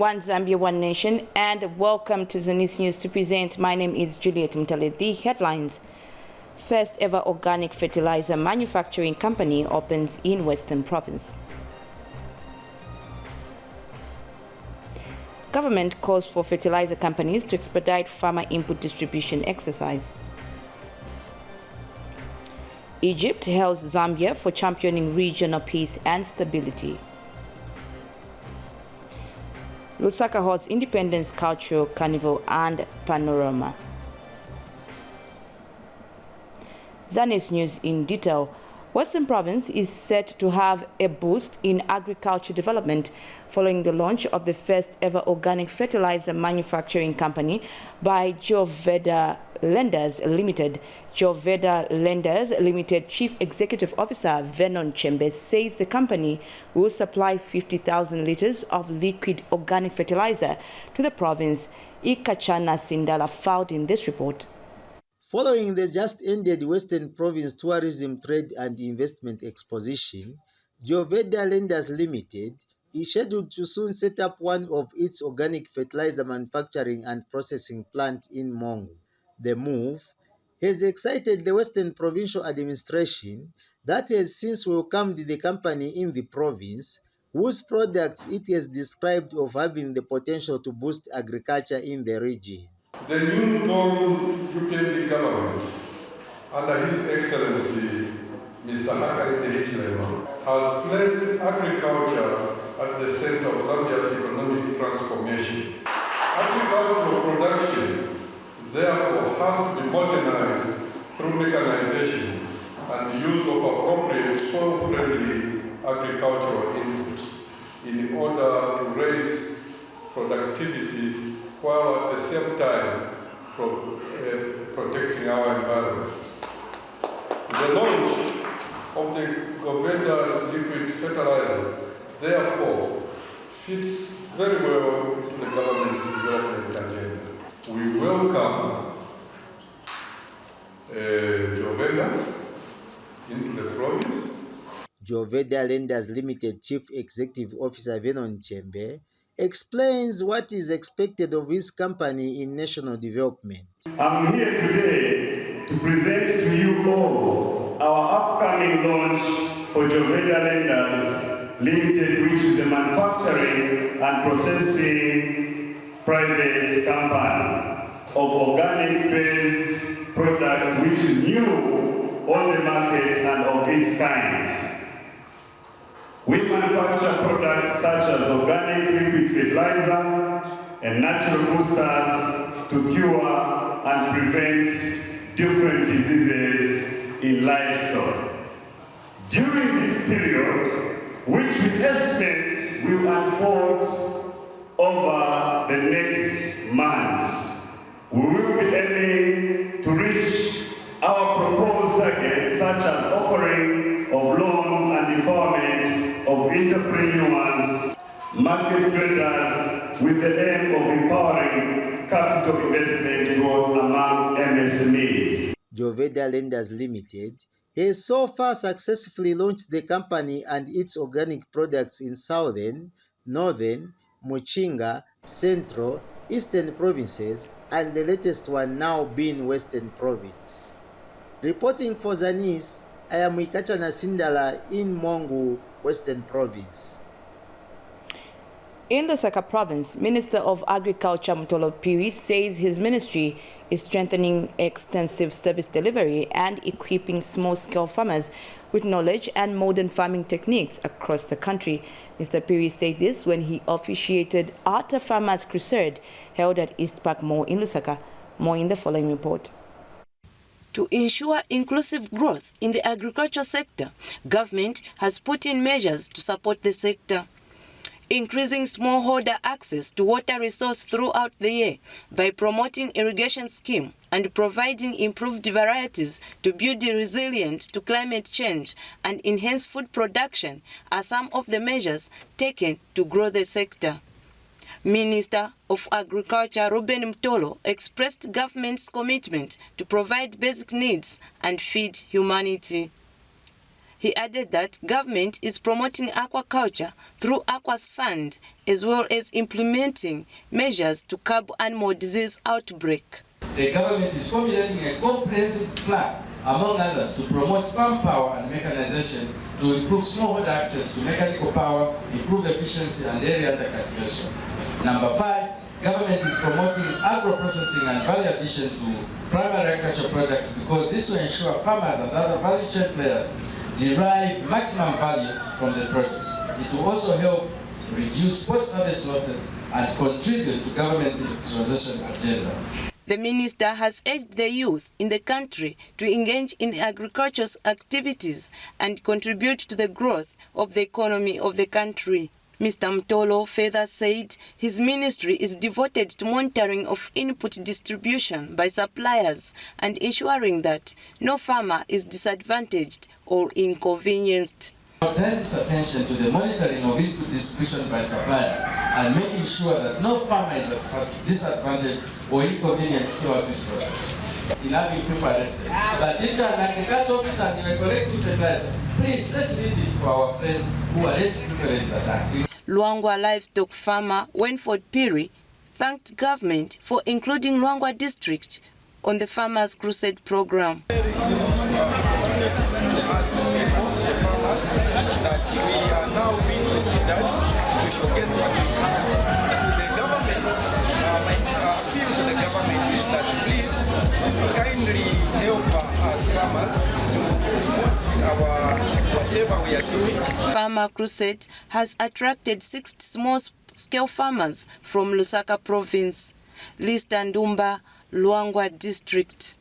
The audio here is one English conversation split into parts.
One Zambia, One Nation, and welcome to Zanis News to present. My name is Juliet Mtale. The headlines. First ever organic fertilizer manufacturing company opens in Western Province. Government calls for fertilizer companies to expedite farmer input distribution exercise. Egypt hails Zambia for championing regional peace and stability. Lusaka holds Independence Cultural Carnival and Panorama. Zanis News in detail. Western Province is set to have a boost in agriculture development following the launch of the first ever organic fertilizer manufacturing company by Joveda Lenders Limited. Joveda Lenders Limited Chief Executive Officer Vernon Chembe says the company will supply 50,000 liters of liquid organic fertilizer to the province. Ikachana Sindala filed in this report. Following the just-ended Western Province Tourism Trade and Investment Exposition, Joveda Lenders Limited is scheduled to soon set up one of its organic fertilizer manufacturing and processing plant in Mongu. The move has excited the Western Provincial Administration that has since welcomed the company in the province, whose products it has described of having the potential to boost agriculture in the region. The new UPND government, under His Excellency Mr. Hakainde Hichilema, has placed agriculture at the center of Zambia's economic transformation. Agricultural production, therefore, has to be modernized through mechanization and the use of appropriate soil-friendly agricultural inputs in order to raise productivity while at the same time protecting our environment. The launch of the Govenda liquid fertilizer, therefore, fits very well into the government's development agenda. We welcome Joveda into the province. Joveda Lenders Limited Chief Executive Officer Vernon Chembe explains what is expected of his company in national development. I'm here today to present to you all our upcoming launch for Joveda Lenders Limited, which is a manufacturing and processing private company of organic-based products, which is new on the market and of its kind. We manufacture products such as organic liquid fertilizer and natural boosters to cure and prevent different diseases in livestock. During this period, which we estimate will unfold over the next months, we will be aiming to reach our proposed targets, such as offering of loans and empowerment of entrepreneurs, market traders, with the aim of empowering capital investment growth among MSMEs. Joveda Lenders Limited has so far successfully launched the company and its organic products in southern, northern, Muchinga, central, eastern provinces, and the latest one now being Western Province. Reporting for Zanis, I am Ikachana Sindala in Mongu, Western Province. In Lusaka Province, Minister of Agriculture Mtolo Piri says his ministry is strengthening extensive service delivery and equipping small-scale farmers with knowledge and modern farming techniques across the country. Mr. Piri said this when he officiated Art Farmers Crusade held at East Park Mall in Lusaka. More in the following report. To ensure inclusive growth in the agriculture sector, government has put in measures to support the sector, increasing smallholder access to water resource throughout the year by promoting irrigation scheme and providing improved varieties to build resilient to climate change and enhance food production are some of the measures taken to grow the sector. Minister of Agriculture Ruben Mtolo expressed government's commitment to provide basic needs and feed humanity. He added that government is promoting aquaculture through Aquas Fund, as well as implementing measures to curb animal disease outbreak. The government is formulating a comprehensive plan, among others, to promote farm power and mechanization to improve smallholder access to mechanical power, improve efficiency and area under cultivation. Number 5, government is promoting agro-processing and value addition to primary agricultural products because this will ensure farmers and other value chain players derive maximum value from the produce. It will also help reduce post-harvest losses and contribute to government's industrialization agenda. The minister has urged the youth in the country to engage in agricultural activities and contribute to the growth of the economy of the country. Mr. Mtolo further said his ministry is devoted to monitoring of input distribution by suppliers and ensuring that no farmer is disadvantaged or inconvenienced. Turn this attention to the monitoring of input distribution by suppliers and making sure that no farmer is disadvantaged or inconvenienced throughout this process. In having people arrested. But if you're an agriculture officer and you're collecting fertilizer, please let's leave it for our friends who are less privileged than us. Luangwa livestock farmer Wenford Piri thanked government for including Luangwa district on the Farmers Crusade program. That we are now being considered to showcase what we have to the government. My appeal to the government is that please kindly help us farmers to boost our whatever we are doing. Farmer Crusade has attracted 60 small-scale farmers from Lusaka province. Lista Ndumba, Luangwa district.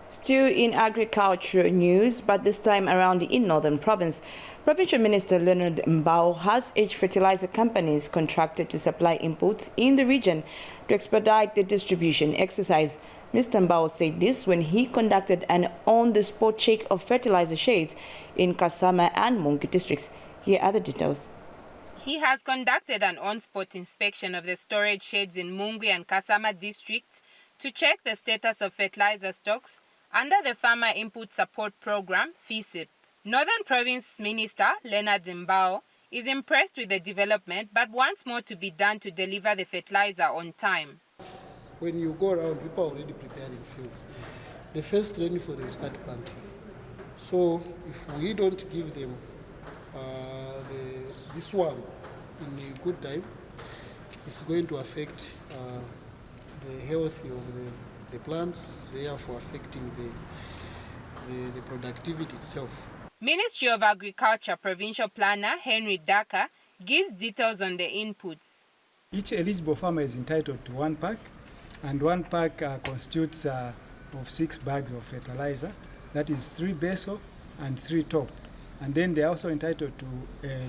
Still in agriculture news, but this time around in Northern Province, Provincial Minister Leonard Mbao has urged fertilizer companies contracted to supply inputs in the region to expedite the distribution exercise. Mr. Mbao said this when he conducted an on-the-spot check of fertilizer shades in Kasama and Mungi districts. Here are the details. He has conducted an on-spot inspection of the storage sheds in Mungi and Kasama districts to check the status of fertilizer stocks under the Farmer Input Support Program, FISIP. Northern Province Minister Leonard Mbao is impressed with the development but wants more to be done to deliver the fertilizer on time. When you go around, people are already preparing fields. The first rainfall, they start planting. So if we don't give them this one in a good time, it's going to affect the health of the plants, therefore affecting the productivity itself. Ministry of Agriculture Provincial Planner Henry Daka gives details on the inputs. Each eligible farmer is entitled to 1 pack, and 1 pack constitutes of 6 bags of fertilizer. That is 3 basil and 3 top. And then they are also entitled to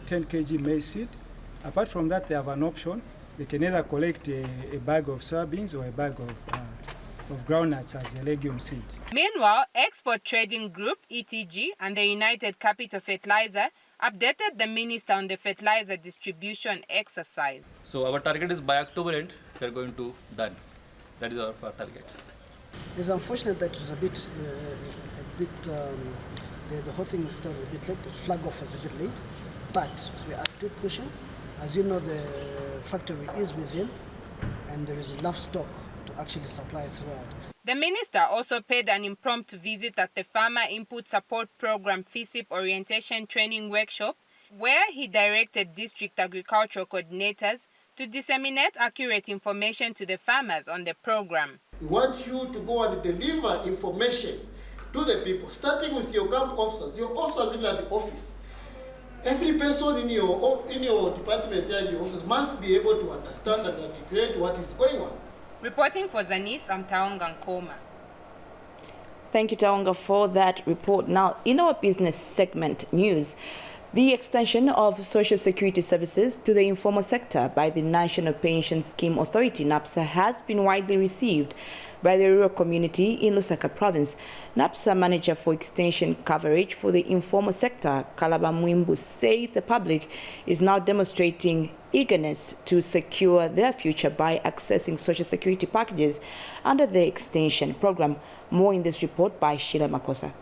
10 kg maize seed. Apart from that, they have an option. They can either collect a bag of soybeans or a bag of groundnuts as a legume seed. Meanwhile, Export Trading Group, ETG, and the United Capital Fertilizer updated the minister on the fertilizer distribution exercise. So our target is by October end, we are going to done. That is our target. It's unfortunate that it was the whole thing started a bit late. The flag off was a bit late, but we are still pushing. As you know, the factory is within, and there is enough stock to actually supply throughout. The minister also paid an impromptu visit at the Farmer Input Support Program FISIP Orientation Training Workshop, where he directed district agricultural coordinators to disseminate accurate information to the farmers on the program. We want you to go and deliver information to the people, starting with your camp officers, your officers even at the office. Every person in your department and your office must be able to understand and articulate what is going on. Reporting for Zanis, I'm Taonga Nkoma. Thank you, Taonga, for that report. Now, in our business segment news, the extension of social security services to the informal sector by the National Pension Scheme Authority, NAPSA, has been widely received by the rural community in Lusaka province. NAPSA manager for extension coverage for the informal sector, Kalaba Mwimbu, says the public is now demonstrating eagerness to secure their future by accessing social security packages under the extension program. More in this report by Sheila Makosa.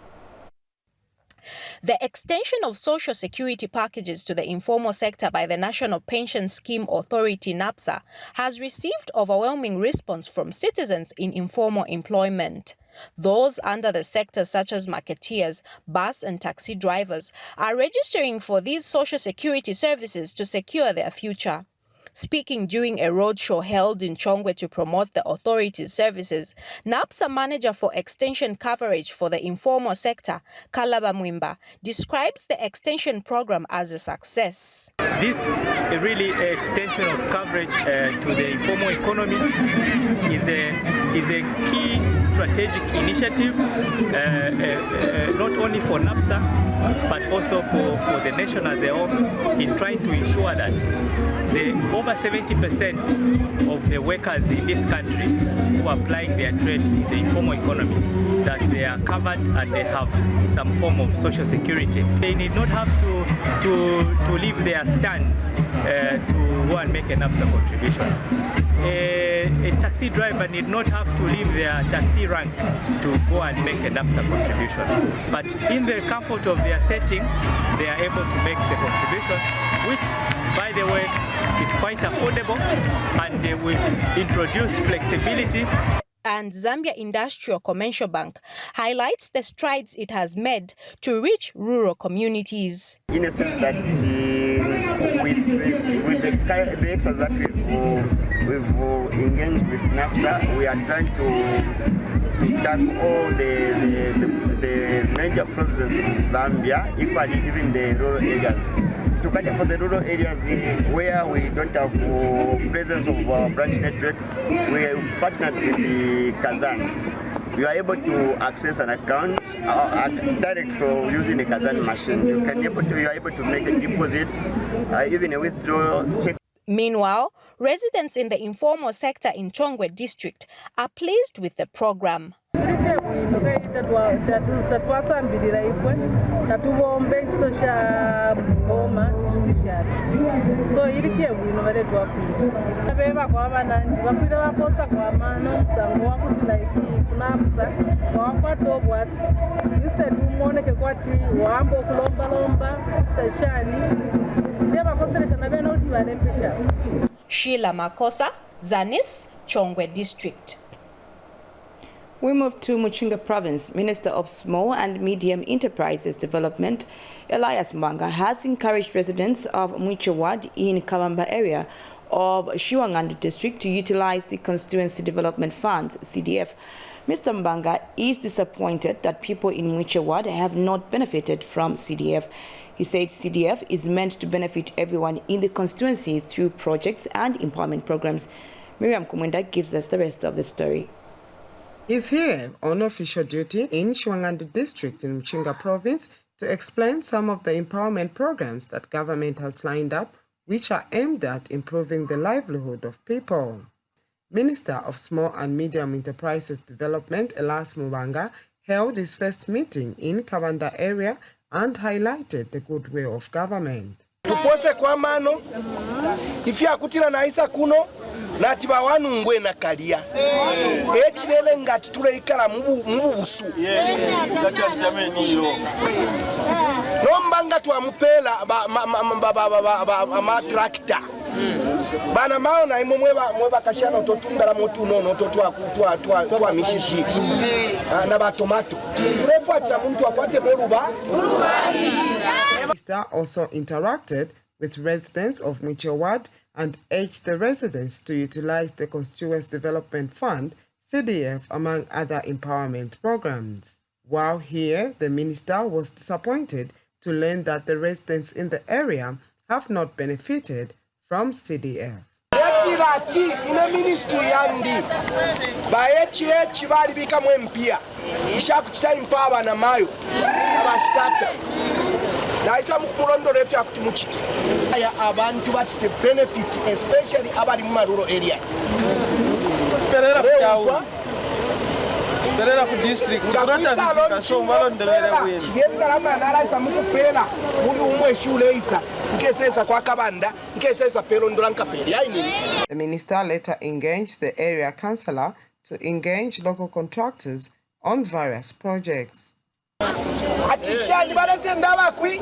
The extension of social security packages to the informal sector by the National Pension Scheme Authority (NAPSA) has received overwhelming response from citizens in informal employment. Those under the sector, such as marketeers, bus and taxi drivers, are registering for these social security services to secure their future. Speaking during a roadshow held in Chongwe to promote the authority's services, NAPSA manager for extension coverage for the informal sector, Kalaba Mwimba, describes the extension program as a success. This really extension of coverage to the informal economy is a key strategic initiative, not only for NAPSA, but also for the nation as a whole, in trying to ensure that over 70% of the workers in this country who are applying their trade in the informal economy, that they are covered and they have some form of social security. They need not have to leave their stand to go and make an NAPSA contribution. A taxi driver need not have to leave their taxi rank to go and make a NAPSA contribution. But in the comfort of their setting, they are able to make the contribution, which, by the way, is quite affordable, and we've introduced flexibility. And Zambia Industrial Commercial Bank highlights the strides it has made to reach rural communities. In a sense that with the exercise that we've engaged with NAPSA, we are trying to tackle all the major provinces in Zambia, equally even the rural areas. To cater for the rural areas where we don't have presence of branch network, we partnered with the Kazan. You are able to access an account direct from using a Kazan machine. You are able to make a deposit, even a withdrawal check. Meanwhile, residents in the informal sector in Chongwe district are pleased with the program. Sheila Makosa, Zanis, Chongwe district. We move to Muchinga Province. Minister of Small and Medium Enterprises Development, Elias Mbanga, has encouraged residents of Mwiche Ward in Kawamba area of Shiwangandu district to utilize the Constituency Development Funds, CDF. Mr. Mbanga is disappointed that people in Mwiche Ward have not benefited from CDF. He said CDF is meant to benefit everyone in the constituency through projects and empowerment programs. Miriam Kumwenda gives us the rest of the story. He's here on official duty in Shiwangandu district in Muchinga province to explain some of the empowerment programs that government has lined up, which are aimed at improving the livelihood of people. Minister of Small and Medium Enterprises Development, Elias Mbanga, held his first meeting in Kawanda area and highlighted the good way of government. Tupose kwa mano, ifya kutila na isa kuno, nati bawanu ngwe na kalia. Echilele ngati tule ikala mubu busu. Nombanga tuwa mpela ama trakta. Bana maona imo mweba kashana utotunda la motu nono tuwa mishishi na ba tomato. Tulefuacha muntu akwate moruba. Minister also interacted with residents of Mwiche Ward and urged the residents to utilize the Constituency Development Fund, CDF, among other empowerment programs. While here, the minister was disappointed to learn that the residents in the area have not benefited from CDF. Ina ministry yandi ba HH bali bika mwempia ishakuchita impaba na mayo abashitata na isa mukumurondo refya kutimuchite aya abantu batite benefit especially abali mu rural areas perera kyawo perera ku district tunatafika so malondelera bwezi genda lama nara isa mukupela muri umwe shule isa nkesesa kwa kabanda nkesesa pelondola nkapeli ayini. The minister later engaged the area councillor to engage local contractors on various projects. atishani barasenda bakwi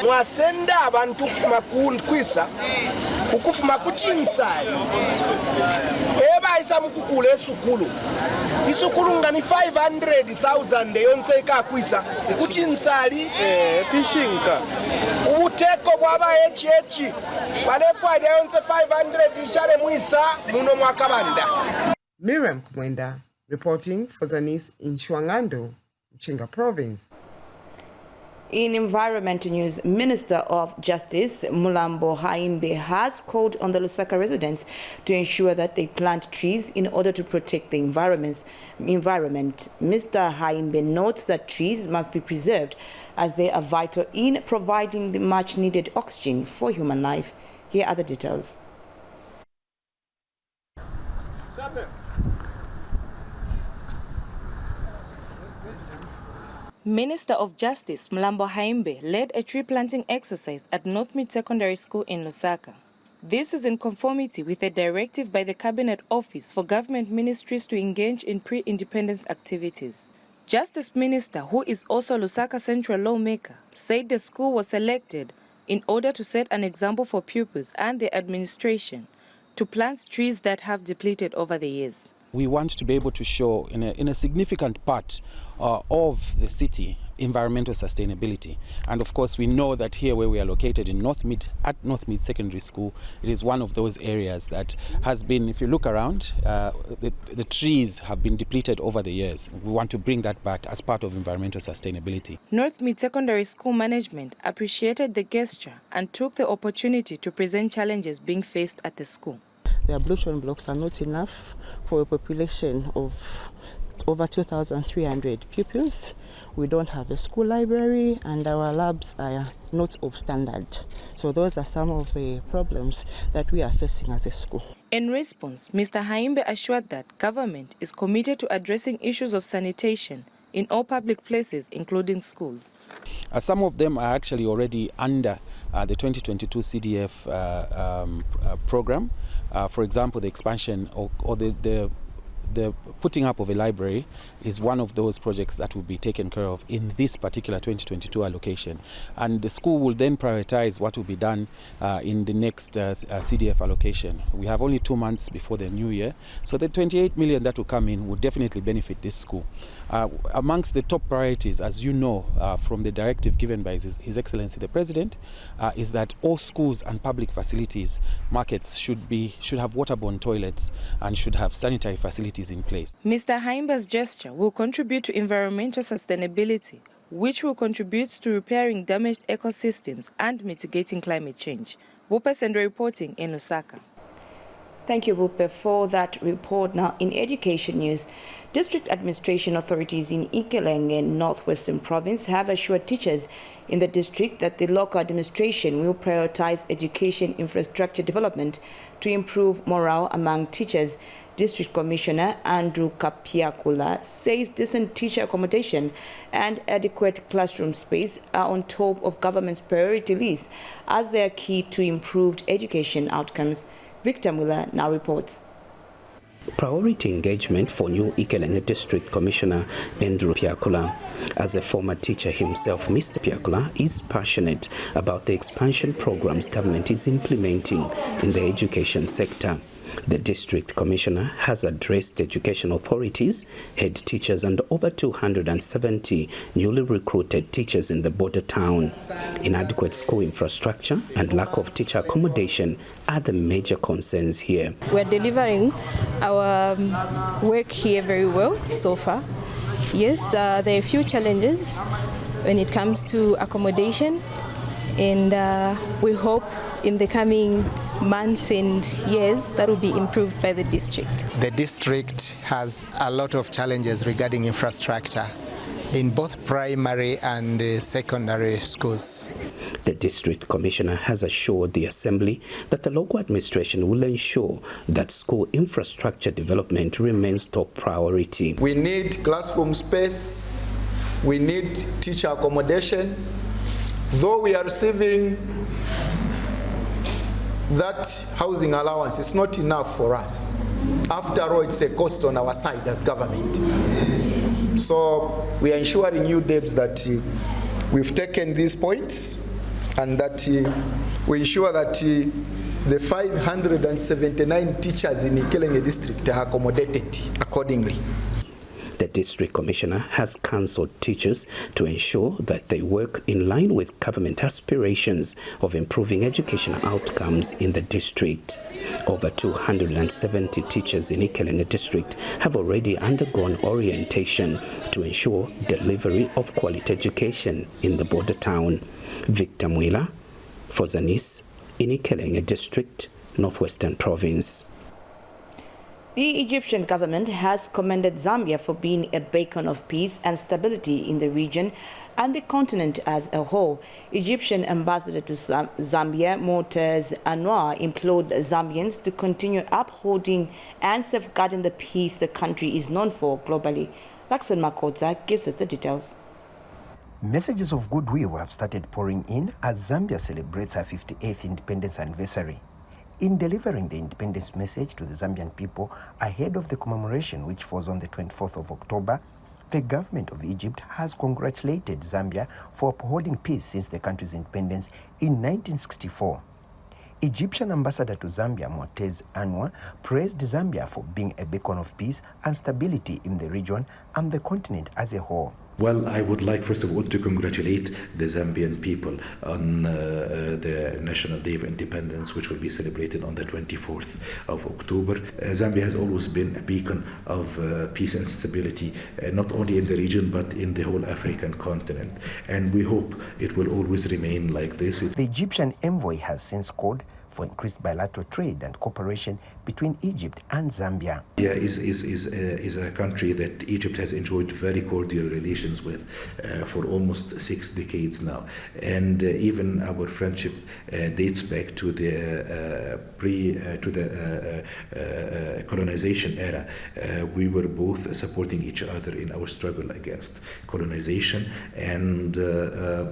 mwasenda abantu kufuma kwisa ukufuma kuchinsali ebaisa mukukula isukulu ngani 500,000 yonse ikakwisa kuchinsali fishinka ubuteko bwaba echi balefu ide yonse 500 ishare mwisa muno mwakabanda. Miriam Kumwenda reporting for Zanis in Shwangando, Mchinga Province. In environmental news, Minister of Justice Mulambo Haimbe has called on the Lusaka residents to ensure that they plant trees in order to protect the environment. Mr. Haimbe notes that trees must be preserved as they are vital in providing the much-needed oxygen for human life. Here are the details. Minister of Justice Mulambo Haimbe led a tree planting exercise at Northmead Secondary School in Lusaka. This is in conformity with a directive by the Cabinet Office for government ministries to engage in pre-independence activities. Justice Minister, who is also Lusaka Central lawmaker, said the school was selected in order to set an example for pupils and the administration to plant trees that have depleted over the years. We want to be able to show in a significant part of the city environmental sustainability. And of course, we know that here where we are located in Northmead, at Northmead Secondary School, it is one of those areas that has been, if you look around, the trees have been depleted over the years. We want to bring that back as part of environmental sustainability. Northmead Secondary School management appreciated the gesture and took the opportunity to present challenges being faced at the school. The ablution blocks are not enough for a population of over 2,300 pupils. We don't have a school library and our labs are not of standard. So those are some of the problems that we are facing as a school. In response, Mr. Haimbe assured that government is committed to addressing issues of sanitation in all public places, including schools. Some of them are actually already under the 2022 CDF program. For example, the expansion or the putting up of a library is one of those projects that will be taken care of in this particular 2022 allocation. And the school will then prioritize what will be done in the next CDF allocation. We have only 2 months before the new year, so the 28 million that will come in will definitely benefit this school. Amongst the top priorities, as you know from the directive given by His Excellency the President, is that all schools and public facilities, markets should have waterborne toilets and should have sanitary facilities in place. Mr. Haimbe's gesture will contribute to environmental sustainability, which will contribute to repairing damaged ecosystems and mitigating climate change. Bupe Sendo reporting in Lusaka. Thank you, Bupe, for that report. Now, in education news, district administration authorities in Ikelenge, Northwestern Province, have assured teachers in the district that the local administration will prioritize education infrastructure development to improve morale among teachers. District Commissioner Andrew Kapiakula says decent teacher accommodation and adequate classroom space are on top of government's priority list as they are key to improved education outcomes. Victor Muller now reports. Priority engagement for new Ikelenge District Commissioner Andrew Piakula. As a former teacher himself, Mr. Piakula is passionate about the expansion programs government is implementing in the education sector. The district commissioner has addressed education authorities, head teachers and over 270 newly recruited teachers in the border town. Inadequate school infrastructure and lack of teacher accommodation are the major concerns here. We're delivering our work here very well so far. Yes, there are a few challenges when it comes to accommodation, and we hope in the coming months and years that will be improved by the district. The district has a lot of challenges regarding infrastructure in both primary and secondary schools. The district commissioner has assured the assembly that the local administration will ensure that school infrastructure development remains top priority. We need classroom space, we need teacher accommodation. Though we are receiving that housing allowance, it's not enough for us. After all, it's a cost on our side as government. So we are ensuring you, Debs, that we've taken these points and that we ensure that the 579 teachers in Ikelenge district are accommodated accordingly. The district commissioner has counselled teachers to ensure that they work in line with government aspirations of improving educational outcomes in the district. Over 270 teachers in Ikelenge district have already undergone orientation to ensure delivery of quality education in the border town. Victor Mwila for Zanis in Ikelenge district, Northwestern Province. The Egyptian government has commended Zambia for being a beacon of peace and stability in the region and the continent as a whole. Egyptian ambassador to Zambia, Motez Anwar, implored Zambians to continue upholding and safeguarding the peace the country is known for globally. Lakson Makotza gives us the details. Messages of goodwill have started pouring in as Zambia celebrates her 58th independence anniversary. In delivering the independence message to the Zambian people ahead of the commemoration, which falls on the 24th of October, the government of Egypt has congratulated Zambia for upholding peace since the country's independence in 1964. Egyptian ambassador to Zambia, Motez Anwar, praised Zambia for being a beacon of peace and stability in the region and the continent as a whole. Well, I would like, first of all, to congratulate the Zambian people on the National Day of Independence, which will be celebrated on the 24th of October. Zambia has always been a beacon of peace and stability, not only in the region, but in the whole African continent. And we hope it will always remain like this. The Egyptian envoy has since called for increased bilateral trade and cooperation between Egypt and Zambia. Zambia is a country that Egypt has enjoyed very cordial relations with for almost 6 decades now, and even our friendship dates back to the colonization era. We were both supporting each other in our struggle against colonization, and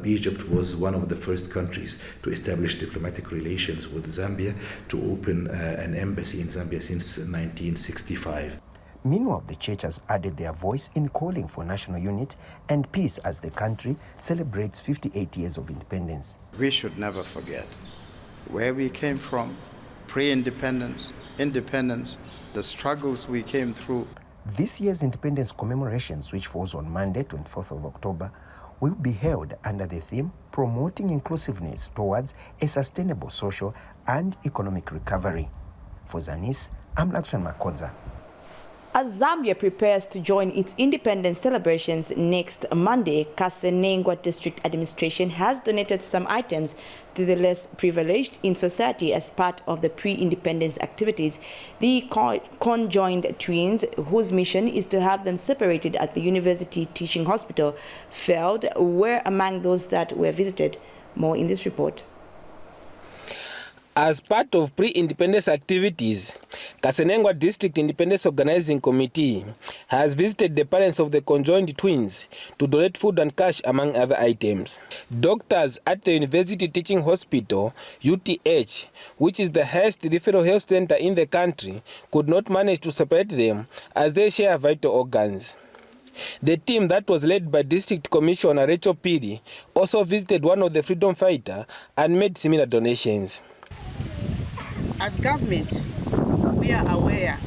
Egypt was one of the first countries to establish diplomatic relations with Zambia, to open an embassy in Zambia since 1965. Meanwhile, the church has added their voice in calling for national unity and peace as the country celebrates 58 years of independence. We should never forget where we came from, pre-independence, independence, the struggles we came through. This year's independence commemorations, which falls on Monday, 24th of October, will be held under the theme Promoting Inclusiveness Towards a Sustainable Social and Economic Recovery. For Zanis, I'm Lakson Makodza. As Zambia prepares to join its independence celebrations next Monday, Kasenengwa District Administration has donated some items to the less privileged in society as part of the pre-independence activities. The conjoined twins, whose mission is to have them separated at the University Teaching Hospital, were among those that were visited. More in this report. As part of pre-independence activities, Kasenengwa District Independence Organizing Committee has visited the parents of the conjoined twins to donate food and cash among other items. Doctors at the University Teaching Hospital, UTH, which is the highest referral health center in the country, could not manage to separate them as they share vital organs. The team that was led by District Commissioner Rachel Piri also visited one of the freedom fighters and made similar donations. As government, we are aware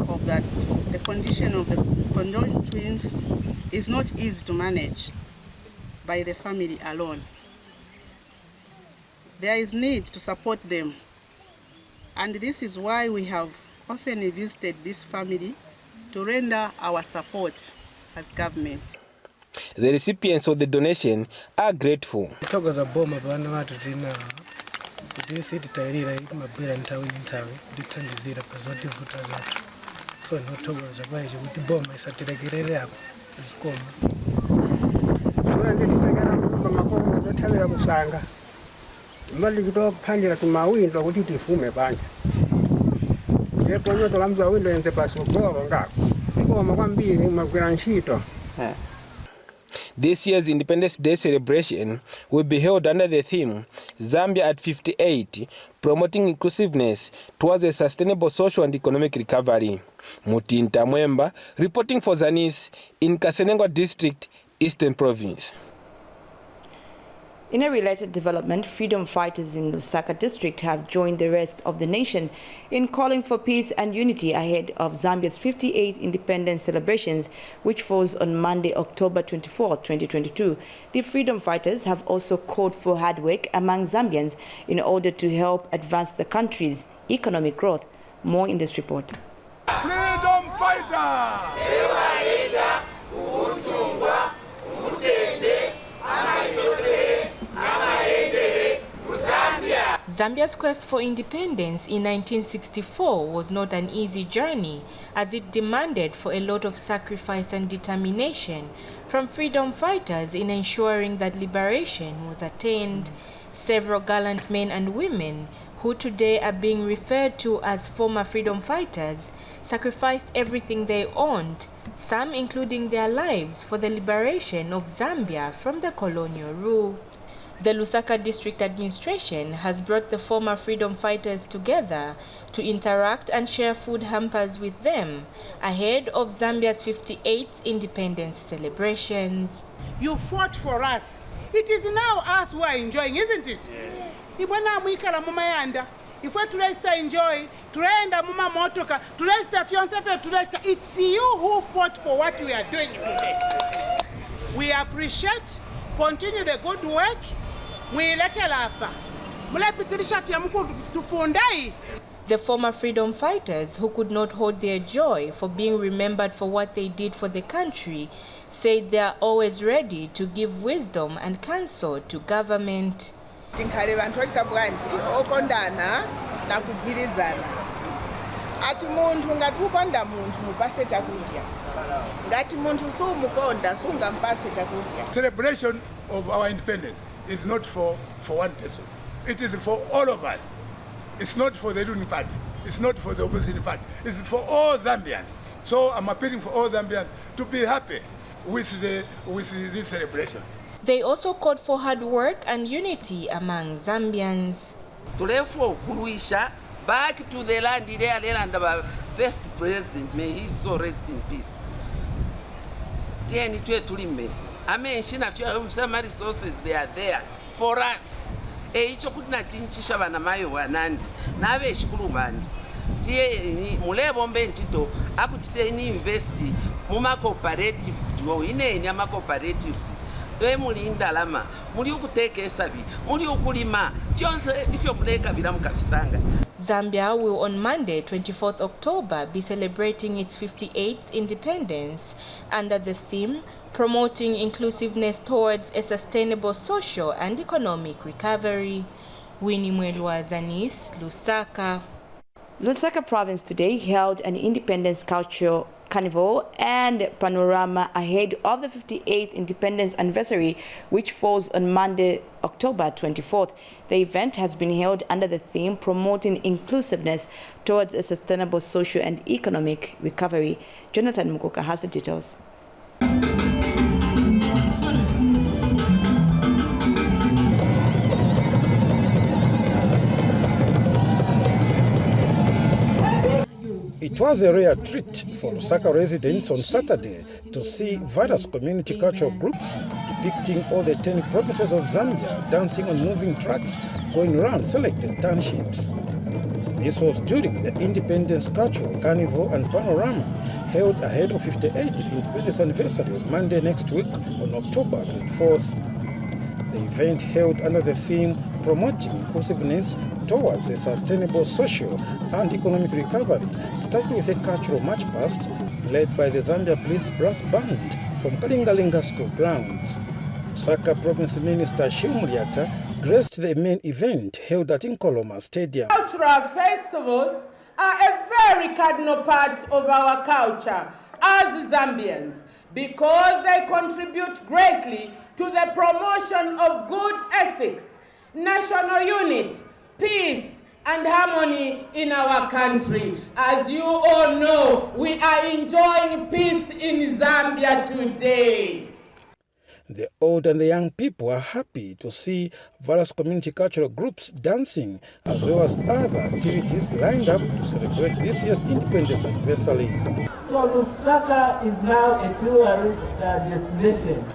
of that the condition of the conjoined twins is not easy to manage by the family alone. There is need to support them, and this is why we have often visited this family to render our support as government. The recipients of the donation are grateful. This year's Independence Day celebration will be held under the theme Zambia at 58, promoting inclusiveness towards a sustainable social and economic recovery. Mutinta Mwemba, reporting for Zanis in Kasenengwa District, Eastern Province. In a related development, freedom fighters in Lusaka district have joined the rest of the nation in calling for peace and unity ahead of Zambia's 58th independence celebrations, which falls on Monday, October 24, 2022. The freedom fighters have also called for hard work among Zambians in order to help advance the country's economic growth. More in this report. Freedom fighter! Zambia's quest for independence in 1964 was not an easy journey, as it demanded for a lot of sacrifice and determination from freedom fighters in ensuring that liberation was attained. Several gallant men and women, who today are being referred to as former freedom fighters, sacrificed everything they owned, some including their lives, for the liberation of Zambia from the colonial rule. The Lusaka District Administration has brought the former freedom fighters together to interact and share food hampers with them ahead of Zambia's 58th independence celebrations. You fought for us. It is now us who are enjoying, isn't it? Yes. If we enjoy, it's you who fought for what we are doing today. We appreciate, continue the good work. The former freedom fighters, who could not hold their joy for being remembered for what they did for the country, said they are always ready to give wisdom and counsel to government. Celebration of our independence is not for one person. It is for all of us. It's not for the ruling party. It's not for the opposition party. It's for all Zambians. So I'm appealing for all Zambians to be happy with this celebration. They also called for hard work and unity among Zambians. Therefore, Kuruisha, back to the land there and our first president, may he so rest in peace. I mean, some resources, they are there for us. Echo could not tinch Shavanamayo Wanandi, Nave Shkuruband. Mulebombe Tito, I could stay in university, Muma cooperative, Yama cooperatives. Mulinda Lama, Muliu take Esabi, Muliu Kulima, if you play Kaviram Kafisanga. Zambia will on Monday, 24th October, be celebrating its 58th independence under the theme Promoting Inclusiveness Towards a Sustainable Social and Economic Recovery. Winnie Mwelwa, Zanis, Lusaka. Lusaka province today held an independence cultural carnival and panorama ahead of the 58th independence anniversary, which falls on Monday, October 24th. The event has been held under the theme Promoting Inclusiveness Towards a Sustainable Social and Economic Recovery. Jonathan Mukoka has the details. It was a rare treat for Lusaka residents on Saturday to see various community cultural groups depicting all the 10 provinces of Zambia dancing on moving tracks going around selected townships. This was during the Independence Cultural Carnival and Panorama held ahead of 58th Independence Anniversary on Monday next week on October 24th. The event held under the theme Promoting Inclusiveness Towards a Sustainable Social and Economic Recovery started with a cultural march past led by the Zambia Police Brass Band from Kalingalinga School grounds. Lusaka Province Minister Shimuliata graced the main event held at Nkoloma Stadium. Cultural festivals are a very cardinal part of our culture as Zambians because they contribute greatly to the promotion of good ethics, national unity, peace and harmony in our country. As you all know, we are enjoying peace in Zambia today. The old and the young people are happy to see various community cultural groups dancing as well as other activities lined up to celebrate this year's independence anniversary. So Lusaka is now a tourist destination.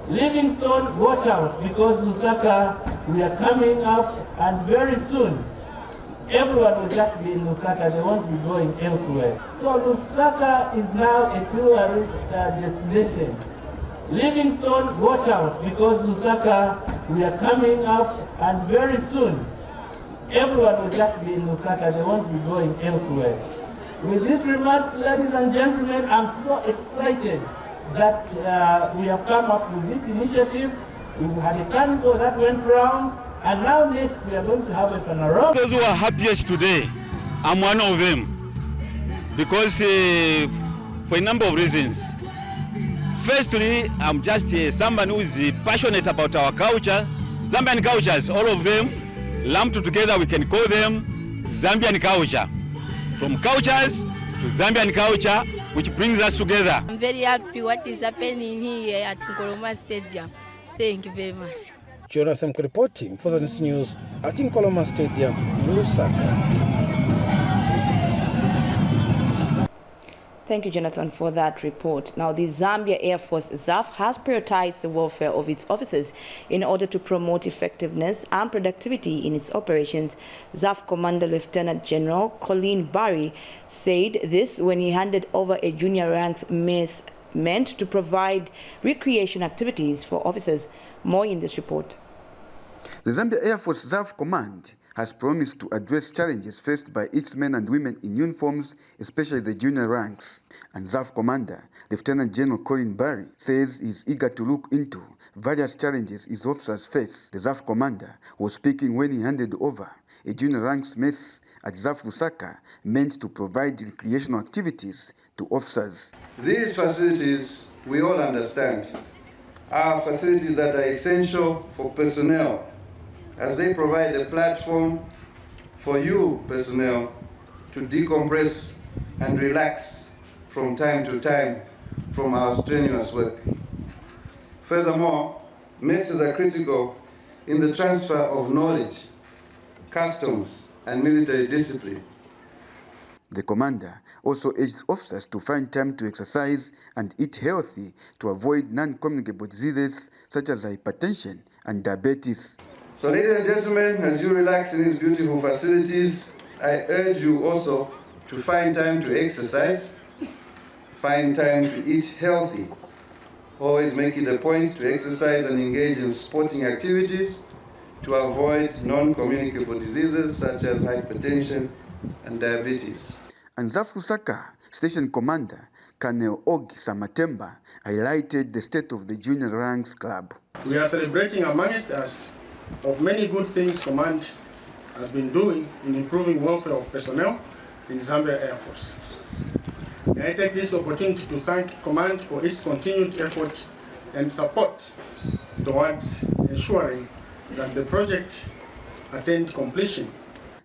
Livingstone, watch out, because Lusaka, we are coming up, and very soon everyone will just be in Lusaka, they won't be going elsewhere. So Lusaka is now a tourist destination. Livingstone, watch out, because Lusaka, we are coming up, and very soon everyone will just be in Lusaka, they won't be going elsewhere. With these remarks, ladies and gentlemen, I'm so excited that we have come up with this initiative. We've had a carnival that went round, and now next we are going to have a panorama. Those who are happiest today, I'm one of them, because for a number of reasons. Firstly, I'm just someone who is passionate about our culture, Zambian cultures, all of them, lumped together, we can call them Zambian culture. From cultures to Zambian culture, which brings us together. I'm very happy what is happening here at Nkoloma Stadium. Thank you very much. Jonathan reporting for Zanis News at Nkoloma Stadium in Lusaka. Thank you, Jonathan, for that report. Now, the Zambia Air Force, ZAF, has prioritized the welfare of its officers in order to promote effectiveness and productivity in its operations. ZAF Commander Lieutenant General Colleen Barry said this when he handed over a junior ranks mess meant to provide recreation activities for officers. More in this report. The Zambia Air Force ZAF Command has promised to address challenges faced by its men and women in uniforms, especially the junior ranks. And ZAF Commander, Lieutenant General Colin Barry, says he's eager to look into various challenges his officers face. The ZAF Commander was speaking when he handed over a junior ranks mess at ZAF Lusaka meant to provide recreational activities to officers. These facilities, we all understand, are facilities that are essential for personnel, as they provide a platform for you personnel to decompress and relax from time to time from our strenuous work. Furthermore, messes are critical in the transfer of knowledge, customs, and military discipline. The commander also urged officers to find time to exercise and eat healthy to avoid non-communicable diseases such as hypertension and diabetes. So ladies and gentlemen, as you relax in these beautiful facilities, I urge you also to find time to exercise, find time to eat healthy. Always make it a point to exercise and engage in sporting activities to avoid non-communicable diseases such as hypertension and diabetes. And ZAF Lusaka Station Commander Colonel Og Samatemba highlighted the state of the Junior Ranks Club. We are celebrating amongst us of many good things Command has been doing in improving welfare of personnel in Zambia Air Force. May I take this opportunity to thank Command for its continued effort and support towards ensuring that the project attained completion.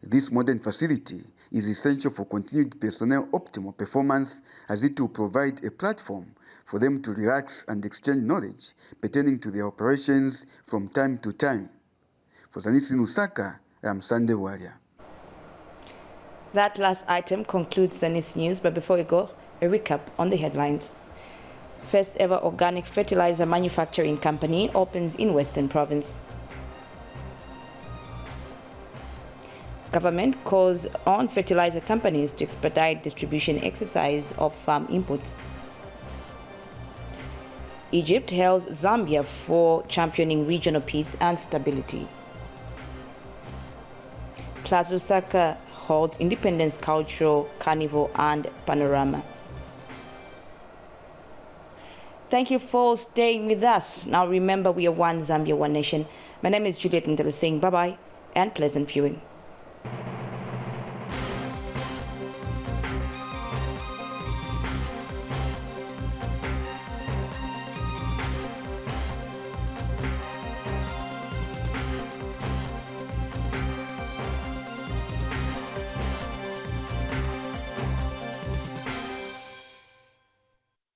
This modern facility is essential for continued personnel optimal performance, as it will provide a platform for them to relax and exchange knowledge pertaining to their operations from time to time. For Zanis in Lusaka, I am Sunday Warrior. That last item concludes Zanis News, but before we go, a recap on the headlines. First ever organic fertilizer manufacturing company opens in Western Province. Government calls on fertilizer companies to expedite distribution exercise of farm inputs. Egypt hails Zambia for championing regional peace and stability. Plaza Lusaka holds Independence Cultural Carnival and Panorama. Thank you for staying with us. Now remember, we are one Zambia, one nation. My name is Juliet Ndele saying bye-bye and pleasant viewing.